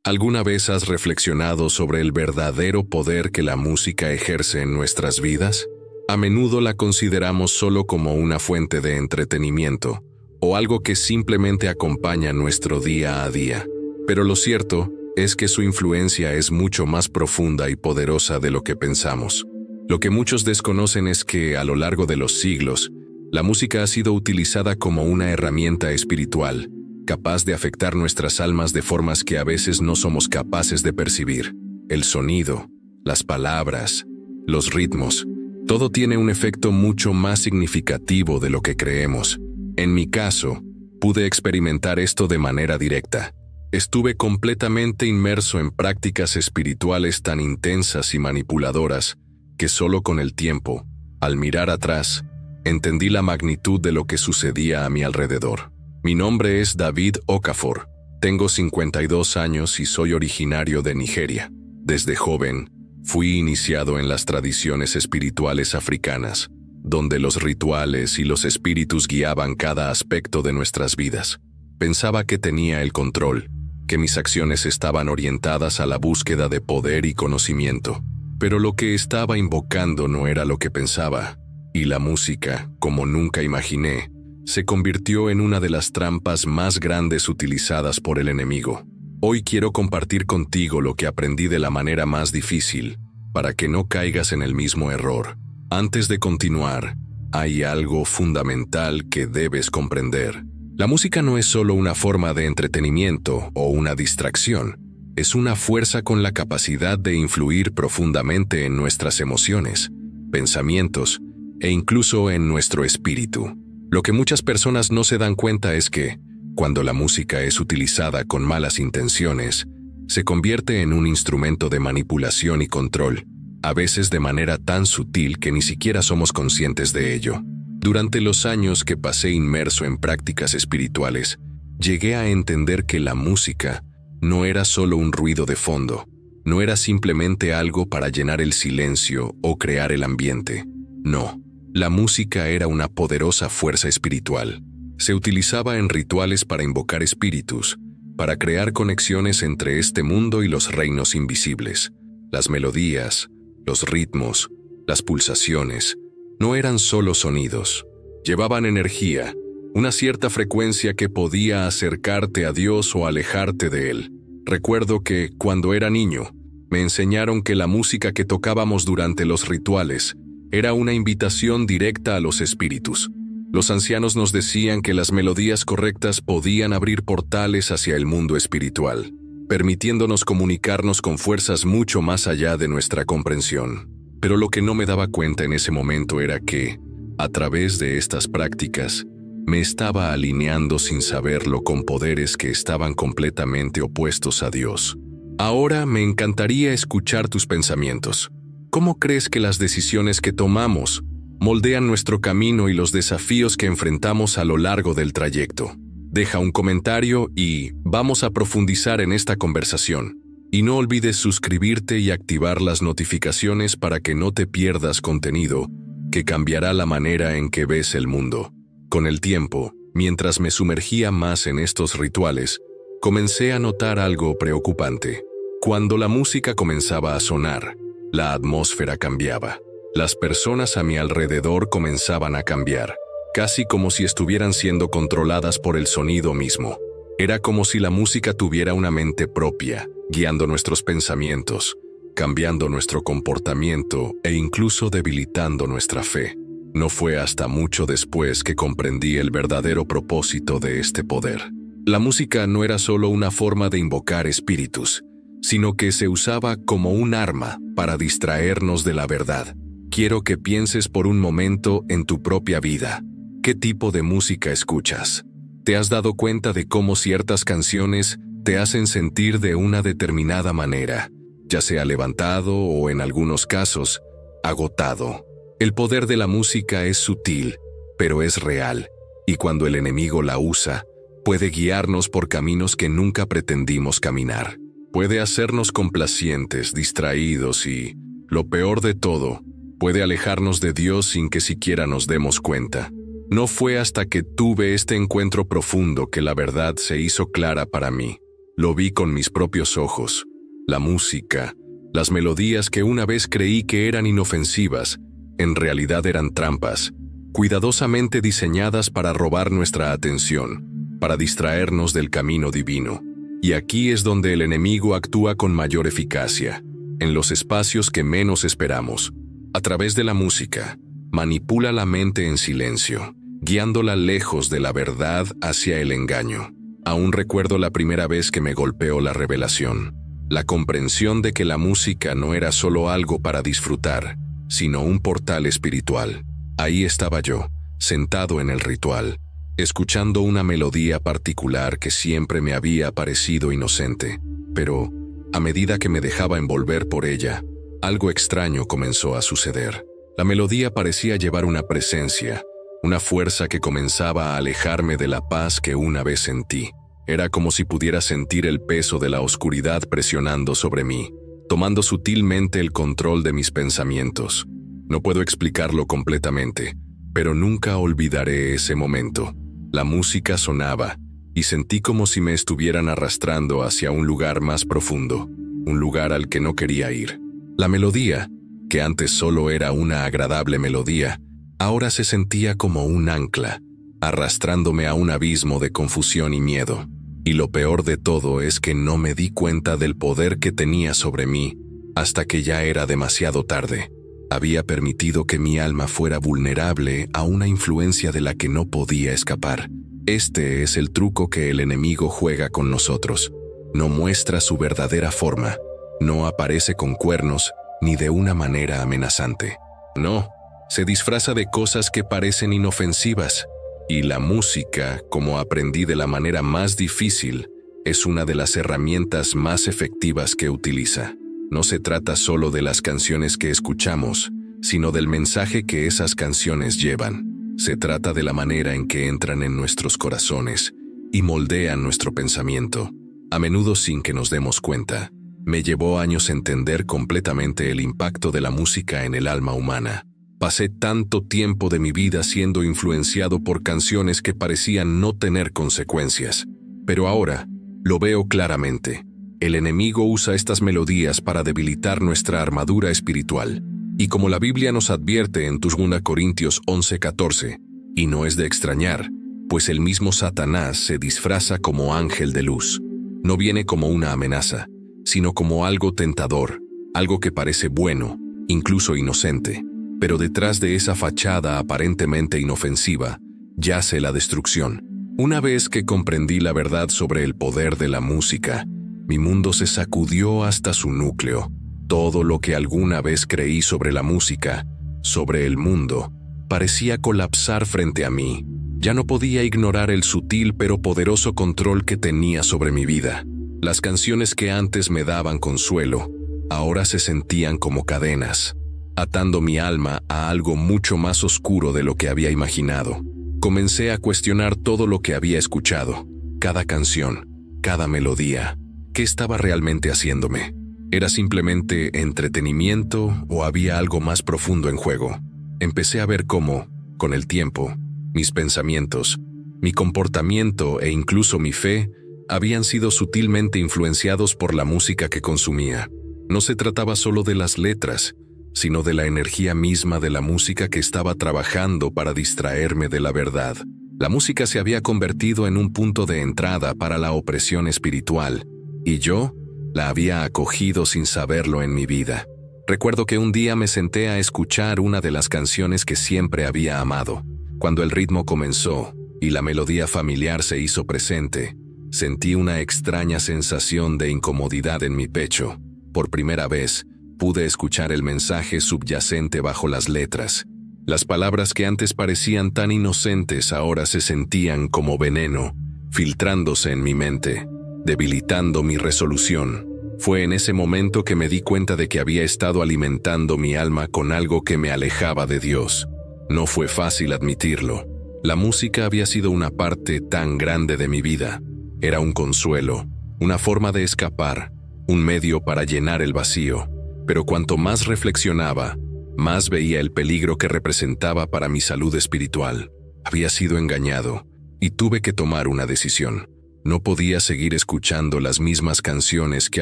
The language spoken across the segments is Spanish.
¿Alguna vez has reflexionado sobre el verdadero poder que la música ejerce en nuestras vidas? A menudo la consideramos solo como una fuente de entretenimiento o algo que simplemente acompaña nuestro día a día. Pero lo cierto es que su influencia es mucho más profunda y poderosa de lo que pensamos. Lo que muchos desconocen es que, a lo largo de los siglos, la música ha sido utilizada como una herramienta espiritual, capaz de afectar nuestras almas de formas que a veces no somos capaces de percibir. El sonido, las palabras, los ritmos, todo tiene un efecto mucho más significativo de lo que creemos. En mi caso, pude experimentar esto de manera directa. Estuve completamente inmerso en prácticas espirituales tan intensas y manipuladoras que solo con el tiempo, al mirar atrás, entendí la magnitud de lo que sucedía a mi alrededor. Mi nombre es David Okafor, tengo 52 años y soy originario de Nigeria. Desde joven, fui iniciado en las tradiciones espirituales africanas, donde los rituales y los espíritus guiaban cada aspecto de nuestras vidas. Pensaba que tenía el control, que mis acciones estaban orientadas a la búsqueda de poder y conocimiento. Pero lo que estaba invocando no era lo que pensaba, y la música, como nunca imaginé, se convirtió en una de las trampas más grandes utilizadas por el enemigo. Hoy quiero compartir contigo lo que aprendí de la manera más difícil, para que no caigas en el mismo error. Antes de continuar, hay algo fundamental que debes comprender. La música no es solo una forma de entretenimiento o una distracción, es una fuerza con la capacidad de influir profundamente en nuestras emociones, pensamientos e incluso en nuestro espíritu. Lo que muchas personas no se dan cuenta es que, cuando la música es utilizada con malas intenciones, se convierte en un instrumento de manipulación y control, a veces de manera tan sutil que ni siquiera somos conscientes de ello. Durante los años que pasé inmerso en prácticas espirituales, llegué a entender que la música no era solo un ruido de fondo, no era simplemente algo para llenar el silencio o crear el ambiente. No. La música era una poderosa fuerza espiritual. Se utilizaba en rituales para invocar espíritus, para crear conexiones entre este mundo y los reinos invisibles. Las melodías, los ritmos, las pulsaciones, no eran solo sonidos. Llevaban energía, una cierta frecuencia que podía acercarte a Dios o alejarte de Él. Recuerdo que, cuando era niño, me enseñaron que la música que tocábamos durante los rituales era una invitación directa a los espíritus. Los ancianos nos decían que las melodías correctas podían abrir portales hacia el mundo espiritual, permitiéndonos comunicarnos con fuerzas mucho más allá de nuestra comprensión. Pero lo que no me daba cuenta en ese momento era que, a través de estas prácticas, me estaba alineando sin saberlo con poderes que estaban completamente opuestos a Dios. Ahora me encantaría escuchar tus pensamientos. ¿Cómo crees que las decisiones que tomamos moldean nuestro camino y los desafíos que enfrentamos a lo largo del trayecto? Deja un comentario y vamos a profundizar en esta conversación. Y no olvides suscribirte y activar las notificaciones para que no te pierdas contenido que cambiará la manera en que ves el mundo. Con el tiempo, mientras me sumergía más en estos rituales, comencé a notar algo preocupante. Cuando la música comenzaba a sonar, la atmósfera cambiaba. Las personas a mi alrededor comenzaban a cambiar, casi como si estuvieran siendo controladas por el sonido mismo. Era como si la música tuviera una mente propia, guiando nuestros pensamientos, cambiando nuestro comportamiento e incluso debilitando nuestra fe. No fue hasta mucho después que comprendí el verdadero propósito de este poder. La música no era solo una forma de invocar espíritus, sino que se usaba como un arma para distraernos de la verdad. Quiero que pienses por un momento en tu propia vida. ¿Qué tipo de música escuchas? ¿Te has dado cuenta de cómo ciertas canciones te hacen sentir de una determinada manera, ya sea levantado o, en algunos casos, agotado? El poder de la música es sutil, pero es real, y cuando el enemigo la usa, puede guiarnos por caminos que nunca pretendimos caminar. Puede hacernos complacientes, distraídos y, lo peor de todo, puede alejarnos de Dios sin que siquiera nos demos cuenta. No fue hasta que tuve este encuentro profundo que la verdad se hizo clara para mí. Lo vi con mis propios ojos. La música, las melodías que una vez creí que eran inofensivas, en realidad eran trampas, cuidadosamente diseñadas para robar nuestra atención, para distraernos del camino divino. Y aquí es donde el enemigo actúa con mayor eficacia, en los espacios que menos esperamos. A través de la música, manipula la mente en silencio, guiándola lejos de la verdad hacia el engaño. Aún recuerdo la primera vez que me golpeó la revelación, la comprensión de que la música no era solo algo para disfrutar, sino un portal espiritual. Ahí estaba yo, sentado en el ritual, escuchando una melodía particular que siempre me había parecido inocente, pero, a medida que me dejaba envolver por ella, algo extraño comenzó a suceder. La melodía parecía llevar una presencia, una fuerza que comenzaba a alejarme de la paz que una vez sentí. Era como si pudiera sentir el peso de la oscuridad presionando sobre mí, tomando sutilmente el control de mis pensamientos. No puedo explicarlo completamente, pero nunca olvidaré ese momento. La música sonaba, y sentí como si me estuvieran arrastrando hacia un lugar más profundo, un lugar al que no quería ir. La melodía, que antes solo era una agradable melodía, ahora se sentía como un ancla, arrastrándome a un abismo de confusión y miedo. Y lo peor de todo es que no me di cuenta del poder que tenía sobre mí hasta que ya era demasiado tarde. Había permitido que mi alma fuera vulnerable a una influencia de la que no podía escapar. Este es el truco que el enemigo juega con nosotros. No muestra su verdadera forma, no aparece con cuernos ni de una manera amenazante. No, se disfraza de cosas que parecen inofensivas. Y la música, como aprendí de la manera más difícil, es una de las herramientas más efectivas que utiliza. No se trata solo de las canciones que escuchamos, sino del mensaje que esas canciones llevan. Se trata de la manera en que entran en nuestros corazones y moldean nuestro pensamiento, a menudo sin que nos demos cuenta. Me llevó años entender completamente el impacto de la música en el alma humana. Pasé tanto tiempo de mi vida siendo influenciado por canciones que parecían no tener consecuencias. Pero ahora, lo veo claramente. El enemigo usa estas melodías para debilitar nuestra armadura espiritual. Y como la Biblia nos advierte en 2 Corintios 11:14, y no es de extrañar, pues el mismo Satanás se disfraza como ángel de luz. No viene como una amenaza, sino como algo tentador, algo que parece bueno, incluso inocente. Pero detrás de esa fachada aparentemente inofensiva, yace la destrucción. Una vez que comprendí la verdad sobre el poder de la música, mi mundo se sacudió hasta su núcleo. Todo lo que alguna vez creí sobre la música, sobre el mundo, parecía colapsar frente a mí. Ya no podía ignorar el sutil pero poderoso control que tenía sobre mi vida. Las canciones que antes me daban consuelo, ahora se sentían como cadenas, atando mi alma a algo mucho más oscuro de lo que había imaginado. Comencé a cuestionar todo lo que había escuchado, cada canción, cada melodía. ¿Qué estaba realmente haciéndome? ¿Era simplemente entretenimiento o había algo más profundo en juego? Empecé a ver cómo, con el tiempo, mis pensamientos, mi comportamiento e incluso mi fe habían sido sutilmente influenciados por la música que consumía. No se trataba solo de las letras, sino de la energía misma de la música que estaba trabajando para distraerme de la verdad. La música se había convertido en un punto de entrada para la opresión espiritual, y yo la había acogido sin saberlo en mi vida. Recuerdo que un día me senté a escuchar una de las canciones que siempre había amado. Cuando el ritmo comenzó y la melodía familiar se hizo presente, sentí una extraña sensación de incomodidad en mi pecho. Por primera vez, pude escuchar el mensaje subyacente bajo las letras. Las palabras que antes parecían tan inocentes ahora se sentían como veneno, filtrándose en mi mente, debilitando mi resolución. Fue en ese momento que me di cuenta de que había estado alimentando mi alma con algo que me alejaba de Dios. No fue fácil admitirlo. La música había sido una parte tan grande de mi vida. Era un consuelo, una forma de escapar, un medio para llenar el vacío. Pero cuanto más reflexionaba, más veía el peligro que representaba para mi salud espiritual. Había sido engañado y tuve que tomar una decisión. No podía seguir escuchando las mismas canciones que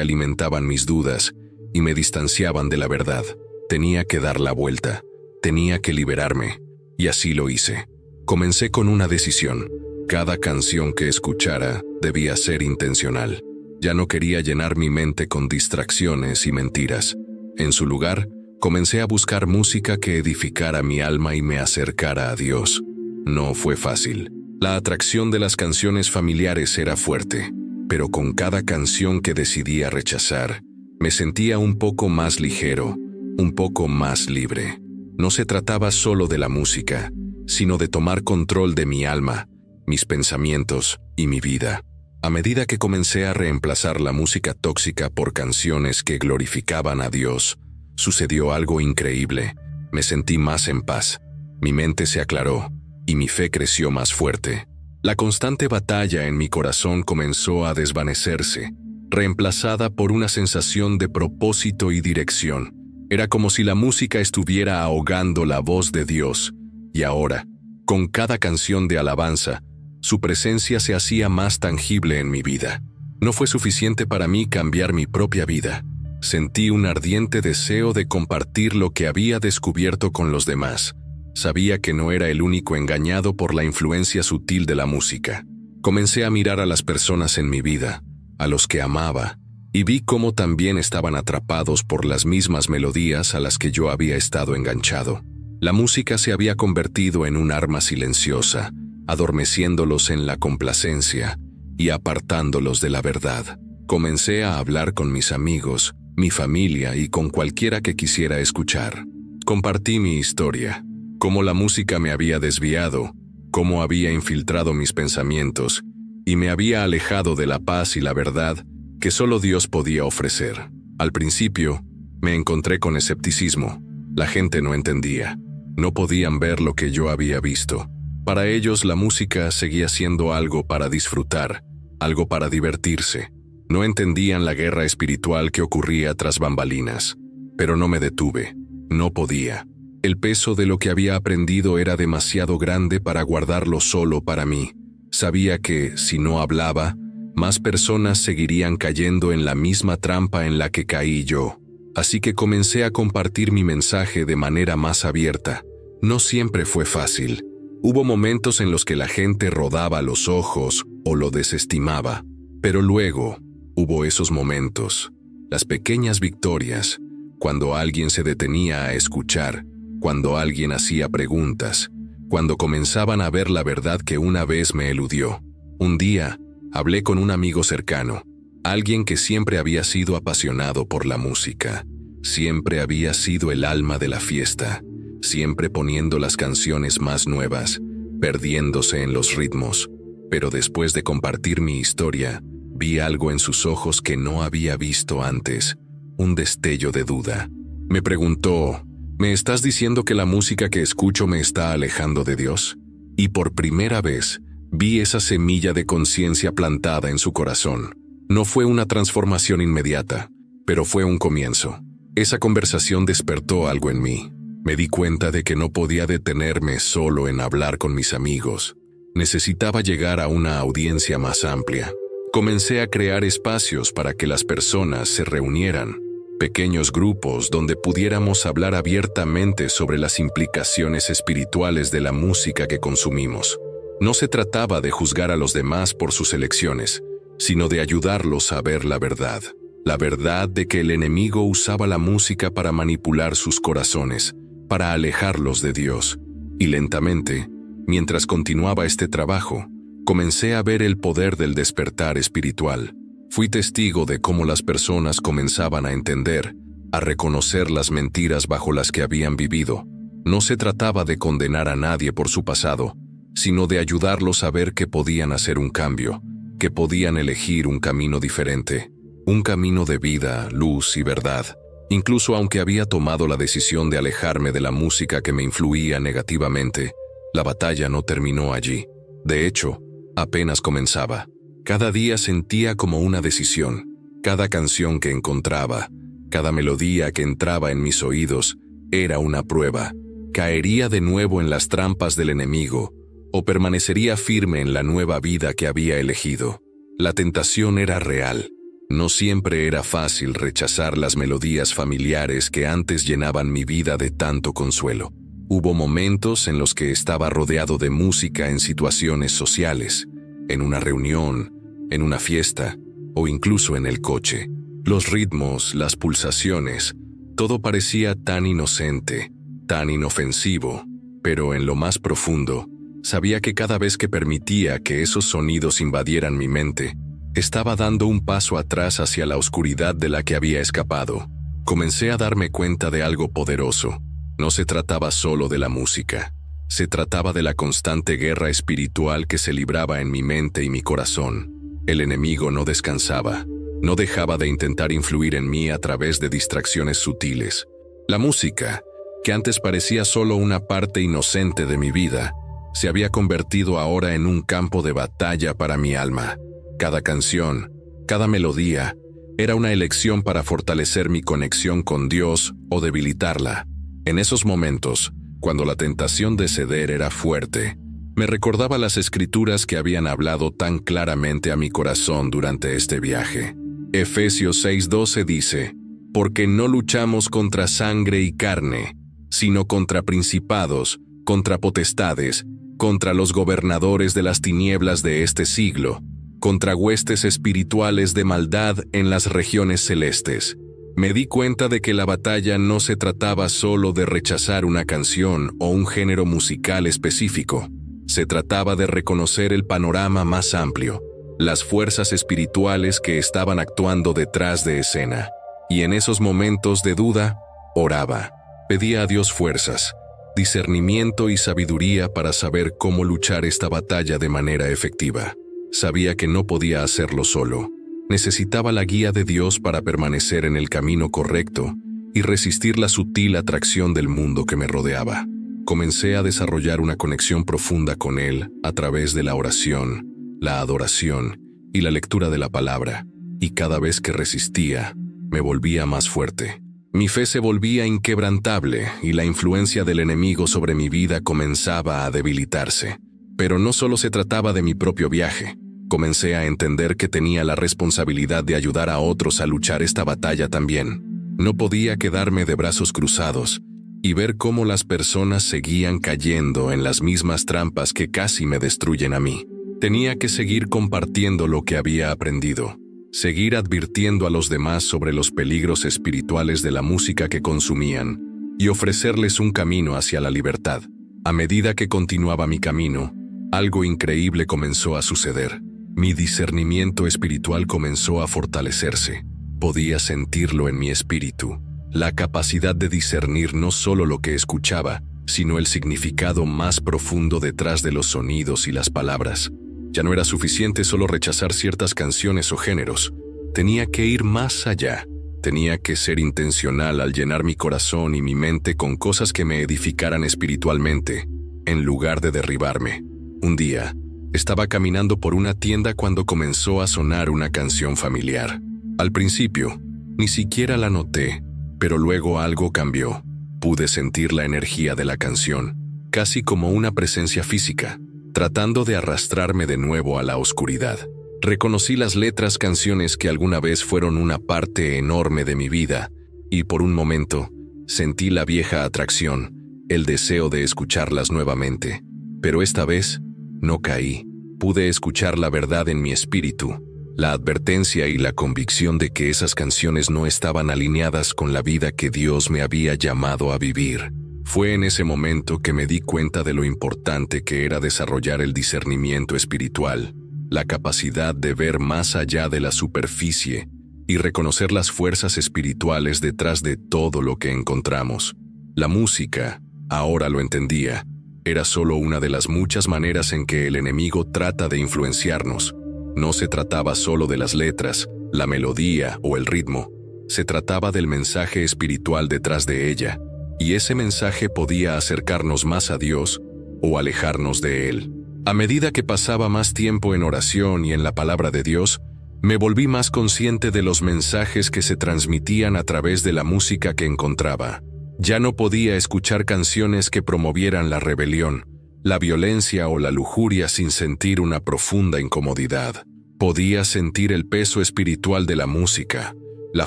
alimentaban mis dudas y me distanciaban de la verdad. Tenía que dar la vuelta, tenía que liberarme, y así lo hice. Comencé con una decisión. Cada canción que escuchara debía ser intencional. Ya no quería llenar mi mente con distracciones y mentiras. En su lugar, comencé a buscar música que edificara mi alma y me acercara a Dios. No fue fácil. La atracción de las canciones familiares era fuerte, pero con cada canción que decidía rechazar, me sentía un poco más ligero, un poco más libre. No se trataba solo de la música, sino de tomar control de mi alma, mis pensamientos y mi vida. A medida que comencé a reemplazar la música tóxica por canciones que glorificaban a Dios, sucedió algo increíble. Me sentí más en paz, mi mente se aclaró y mi fe creció más fuerte. La constante batalla en mi corazón comenzó a desvanecerse, reemplazada por una sensación de propósito y dirección. Era como si la música estuviera ahogando la voz de Dios, y ahora, con cada canción de alabanza, su presencia se hacía más tangible en mi vida. No fue suficiente para mí cambiar mi propia vida. Sentí un ardiente deseo de compartir lo que había descubierto con los demás. Sabía que no era el único engañado por la influencia sutil de la música. Comencé a mirar a las personas en mi vida, a los que amaba, y vi cómo también estaban atrapados por las mismas melodías a las que yo había estado enganchado. La música se había convertido en un arma silenciosa, adormeciéndolos en la complacencia y apartándolos de la verdad. Comencé a hablar con mis amigos, mi familia y con cualquiera que quisiera escuchar. Compartí mi historia, cómo la música me había desviado, cómo había infiltrado mis pensamientos y me había alejado de la paz y la verdad que solo Dios podía ofrecer. Al principio, me encontré con escepticismo. La gente no entendía, no podían ver lo que yo había visto. Para ellos la música seguía siendo algo para disfrutar, algo para divertirse. No entendían la guerra espiritual que ocurría tras bambalinas. Pero no me detuve, no podía. El peso de lo que había aprendido era demasiado grande para guardarlo solo para mí. Sabía que, si no hablaba, más personas seguirían cayendo en la misma trampa en la que caí yo. Así que comencé a compartir mi mensaje de manera más abierta. No siempre fue fácil. Hubo momentos en los que la gente rodaba los ojos o lo desestimaba, pero luego hubo esos momentos, las pequeñas victorias, cuando alguien se detenía a escuchar, cuando alguien hacía preguntas, cuando comenzaban a ver la verdad que una vez me eludió. Un día, hablé con un amigo cercano, alguien que siempre había sido apasionado por la música, siempre había sido el alma de la fiesta, siempre poniendo las canciones más nuevas, perdiéndose en los ritmos. Pero después de compartir mi historia, vi algo en sus ojos que no había visto antes, un destello de duda. Me preguntó, ¿me estás diciendo que la música que escucho me está alejando de Dios? Y por primera vez, vi esa semilla de conciencia plantada en su corazón. No fue una transformación inmediata, pero fue un comienzo. Esa conversación despertó algo en mí. Me di cuenta de que no podía detenerme solo en hablar con mis amigos. Necesitaba llegar a una audiencia más amplia. Comencé a crear espacios para que las personas se reunieran, pequeños grupos donde pudiéramos hablar abiertamente sobre las implicaciones espirituales de la música que consumimos. No se trataba de juzgar a los demás por sus elecciones, sino de ayudarlos a ver la verdad de que el enemigo usaba la música para manipular sus corazones, para alejarlos de Dios. Y lentamente, mientras continuaba este trabajo, comencé a ver el poder del despertar espiritual. Fui testigo de cómo las personas comenzaban a entender, a reconocer las mentiras bajo las que habían vivido. No se trataba de condenar a nadie por su pasado, sino de ayudarlos a ver que podían hacer un cambio, que podían elegir un camino diferente, un camino de vida, luz y verdad. Incluso aunque había tomado la decisión de alejarme de la música que me influía negativamente, la batalla no terminó allí. De hecho, apenas comenzaba. Cada día sentía como una decisión. Cada canción que encontraba, cada melodía que entraba en mis oídos, era una prueba. ¿Caería de nuevo en las trampas del enemigo o permanecería firme en la nueva vida que había elegido? La tentación era real. No siempre era fácil rechazar las melodías familiares que antes llenaban mi vida de tanto consuelo. Hubo momentos en los que estaba rodeado de música en situaciones sociales, en una reunión, en una fiesta o incluso en el coche. Los ritmos, las pulsaciones, todo parecía tan inocente, tan inofensivo, pero en lo más profundo, sabía que cada vez que permitía que esos sonidos invadieran mi mente, estaba dando un paso atrás hacia la oscuridad de la que había escapado. Comencé a darme cuenta de algo poderoso. No se trataba solo de la música. Se trataba de la constante guerra espiritual que se libraba en mi mente y mi corazón. El enemigo no descansaba. No dejaba de intentar influir en mí a través de distracciones sutiles. La música, que antes parecía solo una parte inocente de mi vida, se había convertido ahora en un campo de batalla para mi alma. Cada canción, cada melodía, era una elección para fortalecer mi conexión con Dios o debilitarla. En esos momentos, cuando la tentación de ceder era fuerte, me recordaba las escrituras que habían hablado tan claramente a mi corazón durante este viaje. Efesios 6:12 dice: «Porque no luchamos contra sangre y carne, sino contra principados, contra potestades, contra los gobernadores de las tinieblas de este siglo, contra huestes espirituales de maldad en las regiones celestes». Me di cuenta de que la batalla no se trataba solo de rechazar una canción o un género musical específico. Se trataba de reconocer el panorama más amplio, las fuerzas espirituales que estaban actuando detrás de escena. Y en esos momentos de duda, oraba. Pedía a Dios fuerzas, discernimiento y sabiduría para saber cómo luchar esta batalla de manera efectiva. Sabía que no podía hacerlo solo. Necesitaba la guía de Dios para permanecer en el camino correcto y resistir la sutil atracción del mundo que me rodeaba. Comencé a desarrollar una conexión profunda con Él a través de la oración, la adoración y la lectura de la palabra, y cada vez que resistía, me volvía más fuerte. Mi fe se volvía inquebrantable y la influencia del enemigo sobre mi vida comenzaba a debilitarse. Pero no solo se trataba de mi propio viaje. Comencé a entender que tenía la responsabilidad de ayudar a otros a luchar esta batalla también. No podía quedarme de brazos cruzados y ver cómo las personas seguían cayendo en las mismas trampas que casi me destruyen a mí. Tenía que seguir compartiendo lo que había aprendido, seguir advirtiendo a los demás sobre los peligros espirituales de la música que consumían y ofrecerles un camino hacia la libertad. A medida que continuaba mi camino, algo increíble comenzó a suceder. Mi discernimiento espiritual comenzó a fortalecerse. Podía sentirlo en mi espíritu. La capacidad de discernir no solo lo que escuchaba, sino el significado más profundo detrás de los sonidos y las palabras. Ya no era suficiente solo rechazar ciertas canciones o géneros. Tenía que ir más allá. Tenía que ser intencional al llenar mi corazón y mi mente con cosas que me edificaran espiritualmente, en lugar de derribarme. Un día, estaba caminando por una tienda cuando comenzó a sonar una canción familiar. Al principio, ni siquiera la noté, pero luego algo cambió. Pude sentir la energía de la canción, casi como una presencia física, tratando de arrastrarme de nuevo a la oscuridad. Reconocí las letras, canciones que alguna vez fueron una parte enorme de mi vida, y por un momento, sentí la vieja atracción, el deseo de escucharlas nuevamente. Pero esta vez, no caí. Pude escuchar la verdad en mi espíritu, la advertencia y la convicción de que esas canciones no estaban alineadas con la vida que Dios me había llamado a vivir. Fue en ese momento que me di cuenta de lo importante que era desarrollar el discernimiento espiritual, la capacidad de ver más allá de la superficie y reconocer las fuerzas espirituales detrás de todo lo que encontramos. La música, ahora lo entendía, era solo una de las muchas maneras en que el enemigo trata de influenciarnos. No se trataba solo de las letras, la melodía o el ritmo. Se trataba del mensaje espiritual detrás de ella, y ese mensaje podía acercarnos más a Dios o alejarnos de Él. A medida que pasaba más tiempo en oración y en la palabra de Dios, me volví más consciente de los mensajes que se transmitían a través de la música que encontraba. Ya no podía escuchar canciones que promovieran la rebelión, la violencia o la lujuria sin sentir una profunda incomodidad. Podía sentir el peso espiritual de la música, la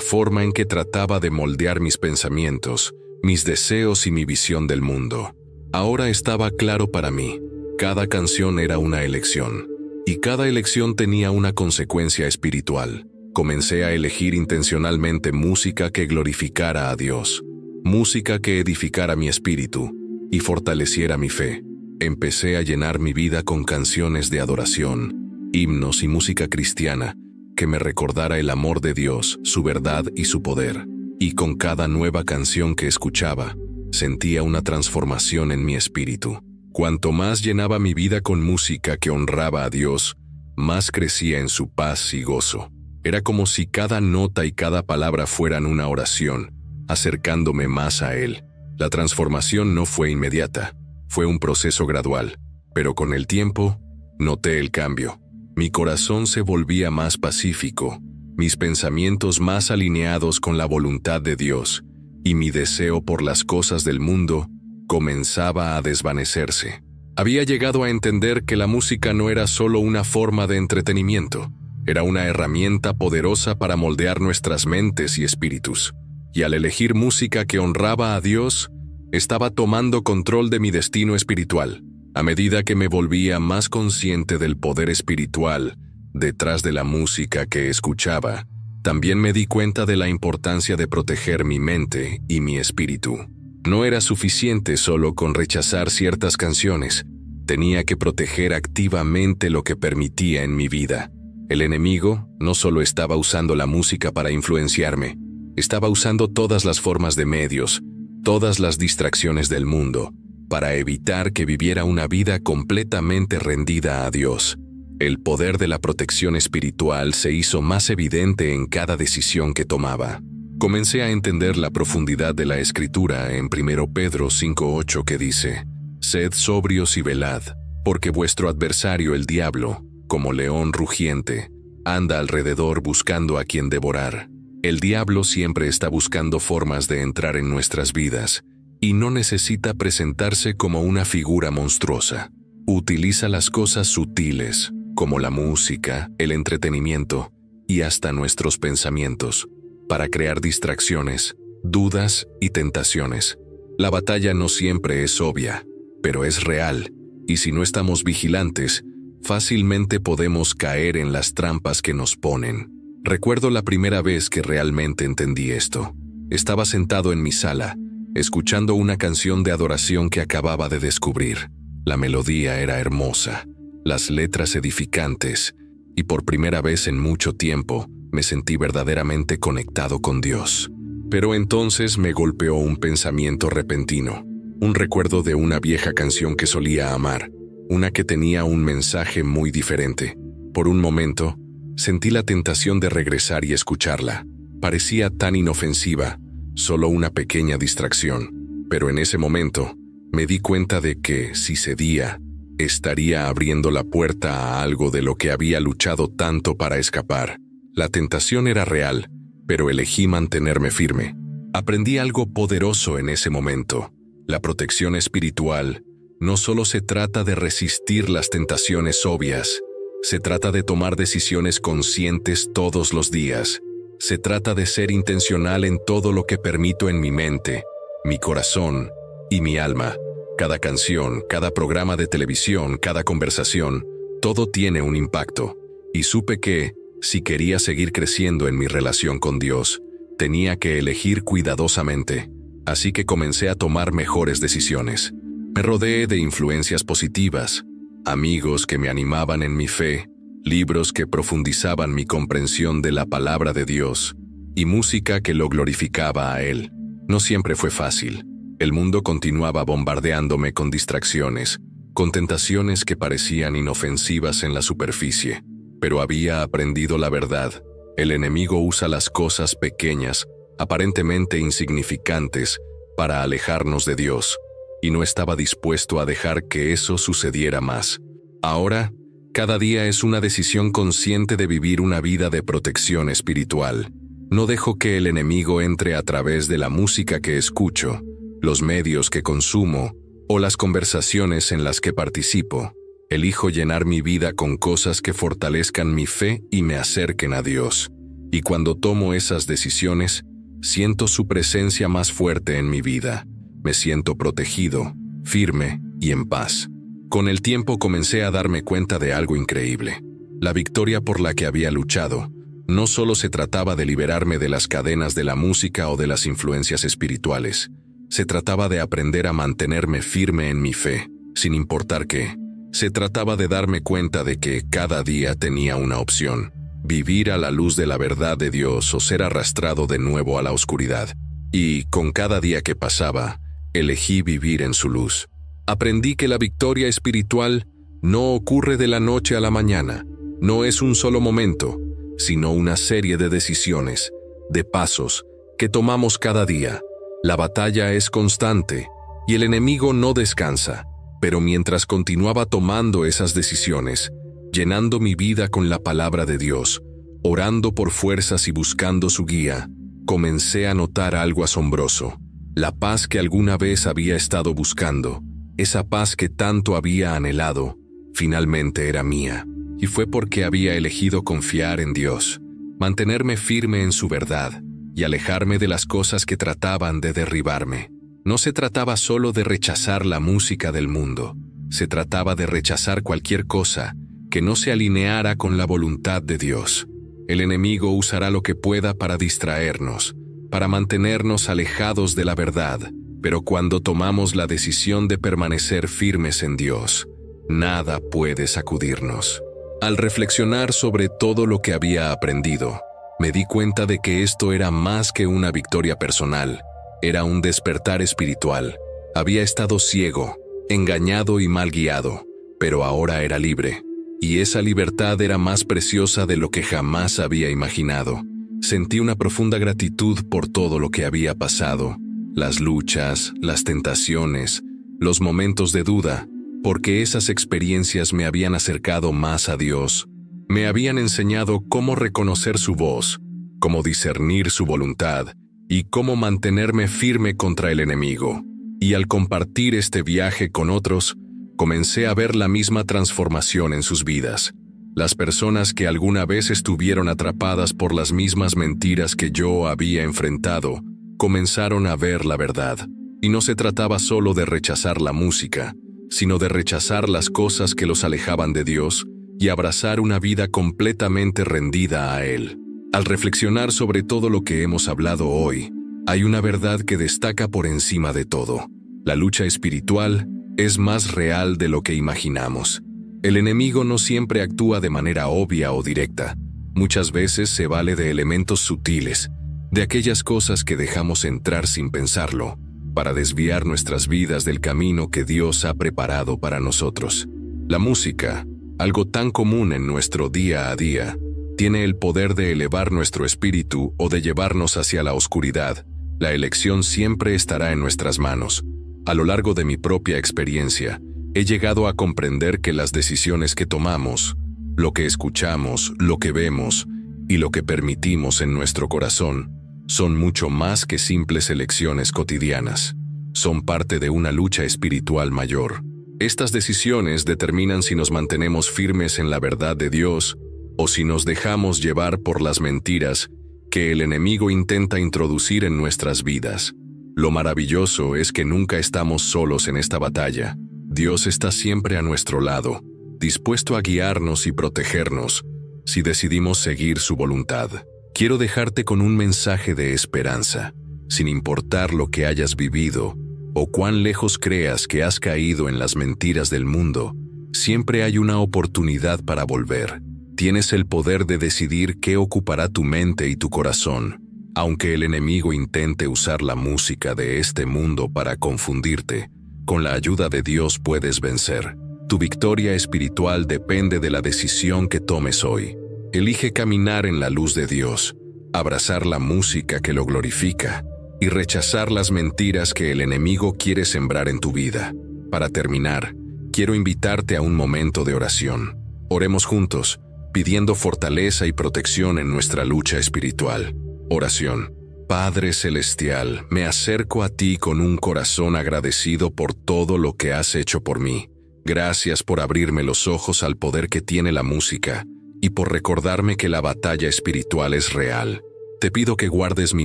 forma en que trataba de moldear mis pensamientos, mis deseos y mi visión del mundo. Ahora estaba claro para mí. Cada canción era una elección, y cada elección tenía una consecuencia espiritual. Comencé a elegir intencionalmente música que glorificara a Dios, música que edificara mi espíritu y fortaleciera mi fe. Empecé a llenar mi vida con canciones de adoración, himnos y música cristiana que me recordara el amor de Dios, su verdad y su poder. Y con cada nueva canción que escuchaba, sentía una transformación en mi espíritu. Cuanto más llenaba mi vida con música que honraba a Dios, más crecía en su paz y gozo. Era como si cada nota y cada palabra fueran una oración, acercándome más a Él. La transformación no fue inmediata, fue un proceso gradual, pero con el tiempo, noté el cambio. Mi corazón se volvía más pacífico, mis pensamientos más alineados con la voluntad de Dios, y mi deseo por las cosas del mundo comenzaba a desvanecerse. Había llegado a entender que la música no era solo una forma de entretenimiento, era una herramienta poderosa para moldear nuestras mentes y espíritus. Y al elegir música que honraba a Dios, estaba tomando control de mi destino espiritual. A medida que me volvía más consciente del poder espiritual detrás de la música que escuchaba, también me di cuenta de la importancia de proteger mi mente y mi espíritu. No era suficiente solo con rechazar ciertas canciones, tenía que proteger activamente lo que permitía en mi vida. El enemigo no solo estaba usando la música para influenciarme, estaba usando todas las formas de medios, todas las distracciones del mundo, para evitar que viviera una vida completamente rendida a Dios. El poder de la protección espiritual se hizo más evidente en cada decisión que tomaba. Comencé a entender la profundidad de la Escritura en 1 Pedro 5:8 que dice: «Sed sobrios y velad, porque vuestro adversario el diablo, como león rugiente, anda alrededor buscando a quien devorar». El diablo siempre está buscando formas de entrar en nuestras vidas, y no necesita presentarse como una figura monstruosa. Utiliza las cosas sutiles, como la música, el entretenimiento y hasta nuestros pensamientos, para crear distracciones, dudas y tentaciones. La batalla no siempre es obvia, pero es real, y si no estamos vigilantes, fácilmente podemos caer en las trampas que nos ponen. Recuerdo la primera vez que realmente entendí esto. Estaba sentado en mi sala, escuchando una canción de adoración que acababa de descubrir. La melodía era hermosa, las letras edificantes, y por primera vez en mucho tiempo me sentí verdaderamente conectado con Dios. Pero entonces me golpeó un pensamiento repentino, un recuerdo de una vieja canción que solía amar, una que tenía un mensaje muy diferente. Por un momento, sentí la tentación de regresar y escucharla. Parecía tan inofensiva, solo una pequeña distracción, pero en ese momento me di cuenta de que, si cedía, estaría abriendo la puerta a algo de lo que había luchado tanto para escapar. La tentación era real, pero elegí mantenerme firme. Aprendí algo poderoso en ese momento. La protección espiritual no solo se trata de resistir las tentaciones obvias, se trata de tomar decisiones conscientes todos los días. Se trata de ser intencional en todo lo que permito en mi mente, mi corazón y mi alma. Cada canción, cada programa de televisión, cada conversación, todo tiene un impacto. Y supe que, si quería seguir creciendo en mi relación con Dios, tenía que elegir cuidadosamente. Así que comencé a tomar mejores decisiones. Me rodeé de influencias positivas, amigos que me animaban en mi fe, libros que profundizaban mi comprensión de la palabra de Dios y música que lo glorificaba a Él. No siempre fue fácil. El mundo continuaba bombardeándome con distracciones, con tentaciones que parecían inofensivas en la superficie, pero había aprendido la verdad. El enemigo usa las cosas pequeñas, aparentemente insignificantes, para alejarnos de Dios, y no estaba dispuesto a dejar que eso sucediera más. Ahora, cada día es una decisión consciente de vivir una vida de protección espiritual. No dejo que el enemigo entre a través de la música que escucho, los medios que consumo o las conversaciones en las que participo. Elijo llenar mi vida con cosas que fortalezcan mi fe y me acerquen a Dios. Y cuando tomo esas decisiones, siento su presencia más fuerte en mi vida. Me siento protegido, firme y en paz. Con el tiempo comencé a darme cuenta de algo increíble. La victoria por la que había luchado no solo se trataba de liberarme de las cadenas de la música o de las influencias espirituales. Se trataba de aprender a mantenerme firme en mi fe, sin importar qué. Se trataba de darme cuenta de que cada día tenía una opción: vivir a la luz de la verdad de Dios o ser arrastrado de nuevo a la oscuridad. Y, con cada día que pasaba, elegí vivir en su luz. Aprendí que la victoria espiritual no ocurre de la noche a la mañana. No es un solo momento, sino una serie de decisiones, de pasos, que tomamos cada día. La batalla es constante y el enemigo no descansa. Pero mientras continuaba tomando esas decisiones, llenando mi vida con la palabra de Dios, orando por fuerzas y buscando su guía, comencé a notar algo asombroso. La paz que alguna vez había estado buscando, esa paz que tanto había anhelado, finalmente era mía. Y fue porque había elegido confiar en Dios, mantenerme firme en su verdad y alejarme de las cosas que trataban de derribarme. No se trataba solo de rechazar la música del mundo, se trataba de rechazar cualquier cosa que no se alineara con la voluntad de Dios. El enemigo usará lo que pueda para distraernos, para mantenernos alejados de la verdad, pero cuando tomamos la decisión de permanecer firmes en Dios, nada puede sacudirnos. Al reflexionar sobre todo lo que había aprendido, me di cuenta de que esto era más que una victoria personal. Era un despertar espiritual. Había estado ciego, engañado y mal guiado, pero ahora era libre. Y esa libertad era más preciosa de lo que jamás había imaginado. Sentí una profunda gratitud por todo lo que había pasado, las luchas, las tentaciones, los momentos de duda, porque esas experiencias me habían acercado más a Dios. Me habían enseñado cómo reconocer su voz, cómo discernir su voluntad y cómo mantenerme firme contra el enemigo. Y al compartir este viaje con otros, comencé a ver la misma transformación en sus vidas. Las personas que alguna vez estuvieron atrapadas por las mismas mentiras que yo había enfrentado, comenzaron a ver la verdad. Y no se trataba solo de rechazar la música, sino de rechazar las cosas que los alejaban de Dios y abrazar una vida completamente rendida a Él. Al reflexionar sobre todo lo que hemos hablado hoy, hay una verdad que destaca por encima de todo. La lucha espiritual es más real de lo que imaginamos. El enemigo no siempre actúa de manera obvia o directa. Muchas veces se vale de elementos sutiles, de aquellas cosas que dejamos entrar sin pensarlo, para desviar nuestras vidas del camino que Dios ha preparado para nosotros. La música, algo tan común en nuestro día a día, tiene el poder de elevar nuestro espíritu o de llevarnos hacia la oscuridad. La elección siempre estará en nuestras manos. A lo largo de mi propia experiencia, he llegado a comprender que las decisiones que tomamos, lo que escuchamos, lo que vemos y lo que permitimos en nuestro corazón, son mucho más que simples elecciones cotidianas. Son parte de una lucha espiritual mayor. Estas decisiones determinan si nos mantenemos firmes en la verdad de Dios o si nos dejamos llevar por las mentiras que el enemigo intenta introducir en nuestras vidas. Lo maravilloso es que nunca estamos solos en esta batalla. Dios está siempre a nuestro lado, dispuesto a guiarnos y protegernos si decidimos seguir su voluntad. Quiero dejarte con un mensaje de esperanza. Sin importar lo que hayas vivido o cuán lejos creas que has caído en las mentiras del mundo, siempre hay una oportunidad para volver. Tienes el poder de decidir qué ocupará tu mente y tu corazón. Aunque el enemigo intente usar la música de este mundo para confundirte, con la ayuda de Dios puedes vencer. Tu victoria espiritual depende de la decisión que tomes hoy. Elige caminar en la luz de Dios, abrazar la música que lo glorifica y rechazar las mentiras que el enemigo quiere sembrar en tu vida. Para terminar, quiero invitarte a un momento de oración. Oremos juntos, pidiendo fortaleza y protección en nuestra lucha espiritual. Oración. Padre Celestial, me acerco a ti con un corazón agradecido por todo lo que has hecho por mí. Gracias por abrirme los ojos al poder que tiene la música y por recordarme que la batalla espiritual es real. Te pido que guardes mi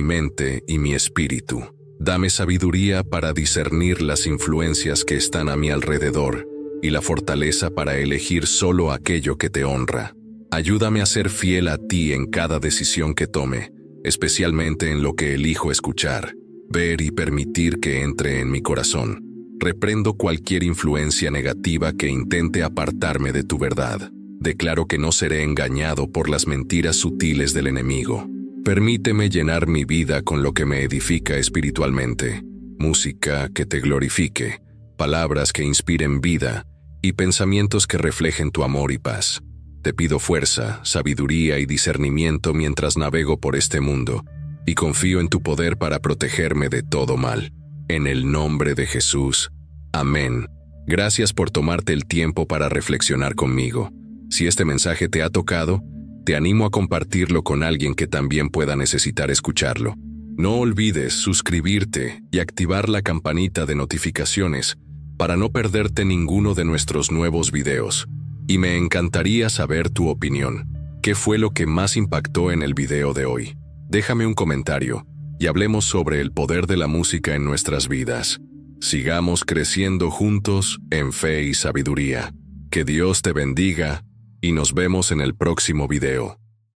mente y mi espíritu. Dame sabiduría para discernir las influencias que están a mi alrededor y la fortaleza para elegir solo aquello que te honra. Ayúdame a ser fiel a ti en cada decisión que tome, especialmente en lo que elijo escuchar, ver y permitir que entre en mi corazón. Reprendo cualquier influencia negativa que intente apartarme de tu verdad. Declaro que no seré engañado por las mentiras sutiles del enemigo. Permíteme llenar mi vida con lo que me edifica espiritualmente, música que te glorifique, palabras que inspiren vida y pensamientos que reflejen tu amor y paz. Te pido fuerza, sabiduría y discernimiento mientras navego por este mundo, y confío en tu poder para protegerme de todo mal. En el nombre de Jesús. Amén. Gracias por tomarte el tiempo para reflexionar conmigo. Si este mensaje te ha tocado, te animo a compartirlo con alguien que también pueda necesitar escucharlo. No olvides suscribirte y activar la campanita de notificaciones para no perderte ninguno de nuestros nuevos videos. Y me encantaría saber tu opinión. ¿Qué fue lo que más impactó en el video de hoy? Déjame un comentario y hablemos sobre el poder de la música en nuestras vidas. Sigamos creciendo juntos en fe y sabiduría. Que Dios te bendiga y nos vemos en el próximo video.